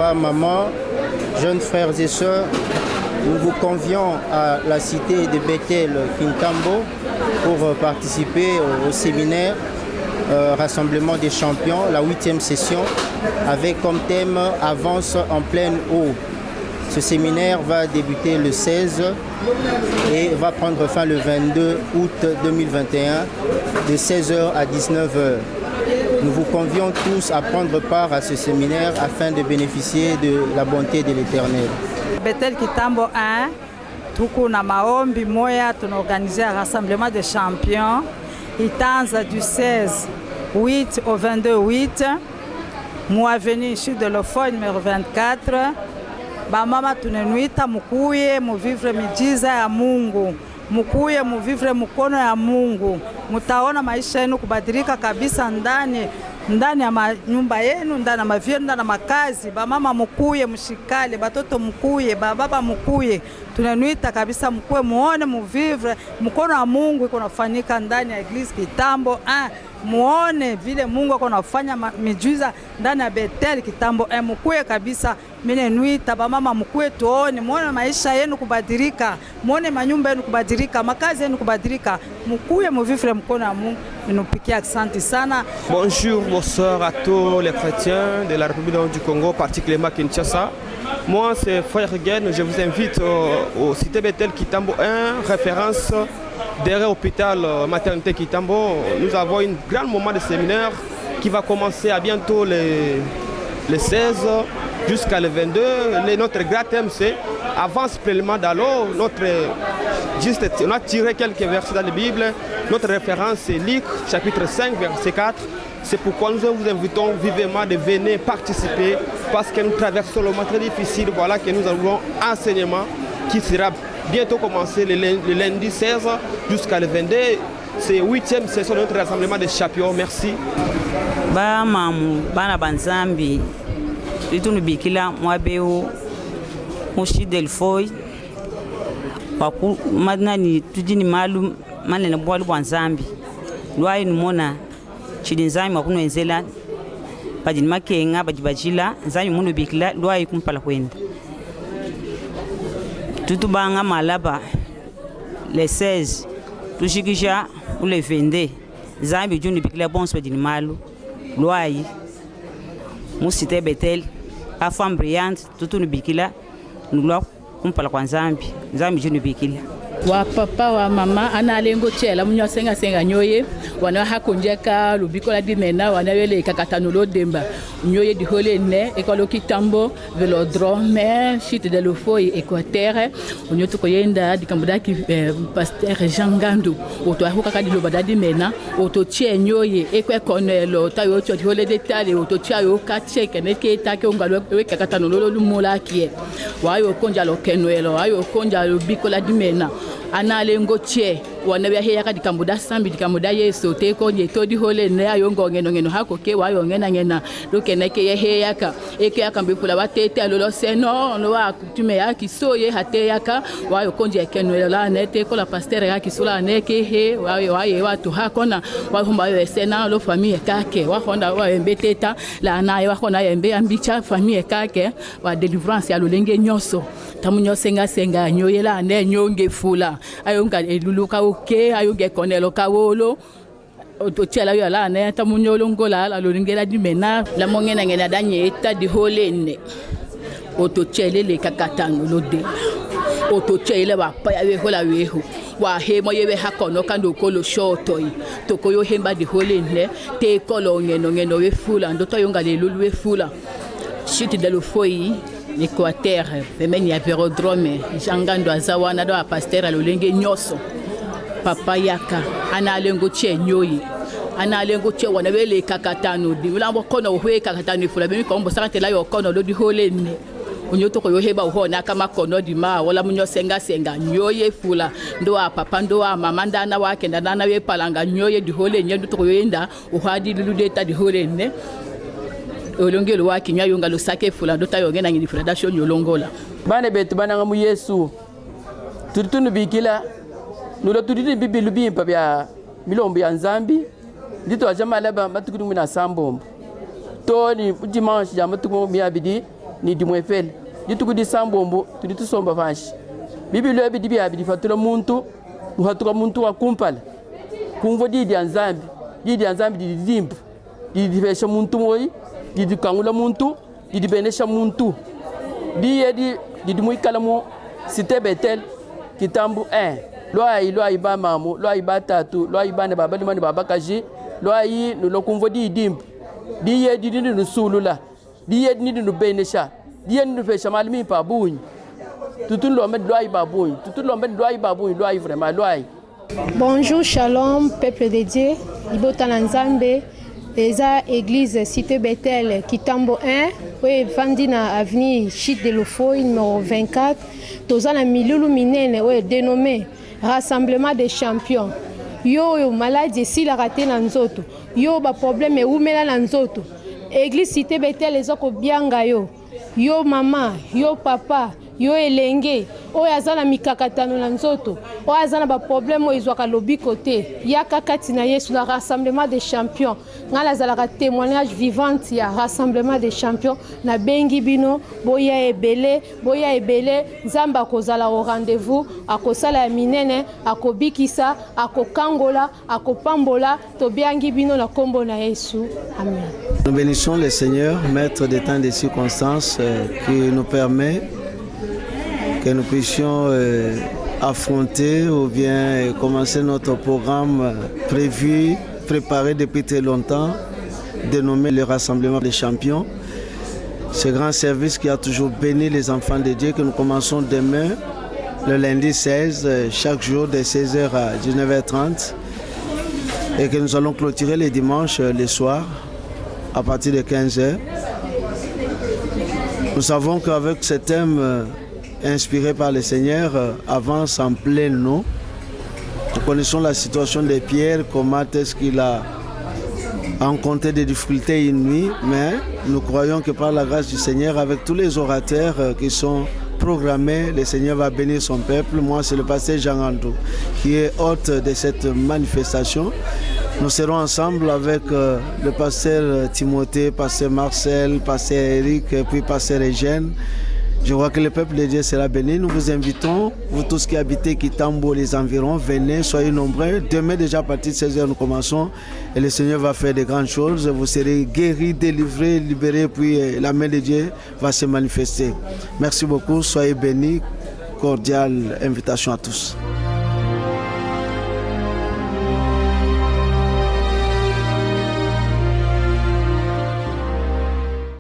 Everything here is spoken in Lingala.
papa, maman, jeunes frères et sœurs, nous vous convions à la cité de Bethel Kintambo pour participer au séminaire Rassemblement des champions, la 8e session, avec comme thème Avance en pleine eau. Ce séminaire va débuter le 16 et va prendre fin le 22 août 2021 de 16h à 19h. Nous vous convions tous à prendre part à ce séminaire afin de bénéficier de la bonté de l'Éternel. Bethel Kintambo 1, tuko na maombi moya tunaorganiser un rassemblement des champions. Itaanza du 16 8 au 22 8. Moi venu ici de l'Ofoi numéro 24. Bamama tunenuita mukuye muvivre mijiza ya Mungu. Mukuye muvivre mkono ya Mungu. Mutaona maisha yenu kubadilika kabisa ndani ya nyumba yenu, ndani ya mavio, ndani ya makazi. Bamama mukuye mshikale, batoto mukuye, bababa mukuye. Tunanuita kabisa mkuwe muone muvivre mkono wa Mungu iko nafanyika ndani ya Eglise Kintambo. Muone vile Mungu ako nafanya miujiza ndani ya Bethel Kintambo. Mkuye kabisa, mimi nuita bamama mukuye tuone, muone maisha yenu kubadilika, muone manyumba yenu kubadilika, makazi yenu kubadilika. Mukuye muvivre mkono wa Mungu. Ninupikia asante sana. Bonjour, bonsoir à tous les chrétiens de la République du Congo, particulièrement Kinshasa. Moi, c'est Frère Guen. Je vous invite au Cité Bethel Kintambo 1, référence derrière l'hôpital maternité Kintambo. Nous avons un grand moment de séminaire qui va commencer à bientôt le 16 jusqu'à le 22. Notre grand thème, c'est Avance pleinement dans l'eau. On a tiré quelques versets dans la Bible. Notre référence, c'est Luc, chapitre 5, verset 4. C'est pourquoi nous vous invitons vivement de venir participer parce que nous traversons le moment très difficile. Voilà que nous avons un enseignement qui sera bientôt commencé le lundi 16 jusqu'à le 22. C'est la 8e session de notre rassemblement des champions. Merci. Mamu, bana banzambi, itunu bikila mwabeu, mushi delfoy, waku madnani tudini malum manene bwalu banzambi, lwa inumona. Chidinzami makuno enzela bajini makenga bajibajila nzami munu bikila lwa ikumpala kwenda tutubanga malaba le 16 tushikisha ule 22 nzami juni bikila bonso bajini malu lwa musite Bethel afam brillante tutunu bikila nulwa kumpala kwa nzami juni bikila wa papa wa mama analengo chela munyo senga nyoye wana hakunjeka lubiko la dimena wana yele kakatanulo demba nyoye di holene ekolo Kintambo velodrome chute de l'Ofoi Équateur onyo to koyenda dikambuda ki pasteur Jean Gandu oto ahuka kadi lobada dimena oto che nyoye ekwe konelo tayo cho di hole detale oto cha yo ka cheke ne ke take ongalo we kakatanulo lumula kie wayo konja lo kenwelo wayo konja lubiko la dimena analengo che wana bya heya kadi kambuda sambi dikamuda yeso te ko nye to di hole ne ayo ngeno hako ke wayo ngena lokene ke heya ka eke akambe pula batete alolo seno no wa kutume ya kisoye hate yaka wayo konje kenwela la nete ko la pasteur ya kisula ne ke he wayo watu hakona wa humba yo sena lo famille kake wa honda wa embeteta la na wa hona embe ambicha famille kake wa deliverance ya lolenge nyoso tamunyo senga nyoyela ne nyonge fula ayonga eluluka oke ayonge konelo kawolo otochela yo la ne tamunyolo ngola la lolingela dimena la mongena ngena danye eta di holene otochele le kakatano lode otochele ba pa ya hola weho wa hemo yewe hakono kando kolo shoto tokoyo hemba di holene te kolo ngeno we fula ndo toyonga le lulu we fula chute de l'Ofoi Équateur pembeni ya velodrome jangando azawana do pasteur alolenge nyoso papa yaka analengo che nyoyi analengo che wana wele kakatano di ulambo kono hwe kakatano ifula bimi kombo sakate la yo kono lo di holene onyoto ko yo heba uhona kama kono di ma wala munyo senga nyoye fula ndo papa ndo mama ndana wake ndana we palanga nyoye di holene ndo to yoenda uhadi luludeta di holene olongelo waki nya yonga lo sake fula ndo tayo ngena ngini fula dasho nyolongola bane betu bana ngamu Yesu tutunu bikila nulo tudidi bibi lubi mpabya milombo ya nzambi ndito ajama laba matukudu mina sambombo toni dimanche ya matukudu miabidi ni di mwefel di tuku di sambombo tudi tu somba vanshi bibi lo bi di abi di fatura muntu uhatura muntu wa kumpala kumvo di anzambi di dimp di fesha muntu moi di kangula muntu di benesha muntu di muikala mu Cité Bethel Kitambo 1 loi ba mamu loi ba tatu loi ba ne baba limani baba kaji loi no lokumvo di dimp di no sulula di no benesha di no fesha malmi pa bunyi tutun lo met loi ba bunyi tutun lo met loi ba bunyi loi vraiment loi. Bonjour, shalom, peuple de Dieu. Ibotana Nzambe, eza église Cité Bethel Kitambo 1, oui, Vandina avenue Chite de Lofo, numéro 24. Tozana milulu minene, oui, dénommé Rassemblement des champions. Yo maladie si la raté na nzoto. Yo ba problème oumela na nzoto. Église Cité Bethel ezoko bianga yo. Yo mama, yo papa, yo elenge oyo aza na mikakatano na nzoto oyo aza na baproblème oyo ezwaka lobiko te yaka kati na Yesu na Rassemblement des champions nga nazalaka témoignage vivante ya Rassemblement des champions na bengi bino boya ebele Nzambe akozala au rendez-vous akosala ya minene akobikisa akokangola akopambola tobiangi bino na kombo na Yesu amen. Nous bénissons le Seigneur, maître des temps et des circonstances, qui nous permet que nous puissions affronter ou bien commencer notre programme préparé depuis très longtemps, dénommé le Rassemblement des champions. Ce grand service qui a toujours béni les enfants de Dieu, que nous commençons demain, le lundi 16, chaque jour de 16h à 19h30, et que nous allons clôturer les dimanches, les soirs, à partir de 15h. Nous savons qu'avec ce thème inspiré par le Seigneur, avance en plein nous. Nous connaissons la situation de Pierre, comment est-ce qu'il a rencontré des difficultés inouïes, mais nous croyons que par la grâce du Seigneur, avec tous les orateurs qui sont programmés, le Seigneur va bénir son peuple. Moi, c'est le pasteur Jean Andou qui est hôte de cette manifestation. Nous serons ensemble avec le pasteur Timothée, pasteur Marcel, pasteur Eric, puis pasteur Eugène. Je vois que le peuple de Dieu sera béni. Nous vous invitons, vous tous qui habitez Kitambo, les environs, venez, soyez nombreux. Demain déjà à partir de 16h, nous commençons et le Seigneur va faire de grandes choses. Vous serez guéris, délivrés, libérés, puis la main de Dieu va se manifester. Merci beaucoup, soyez bénis. Cordiale invitation à tous.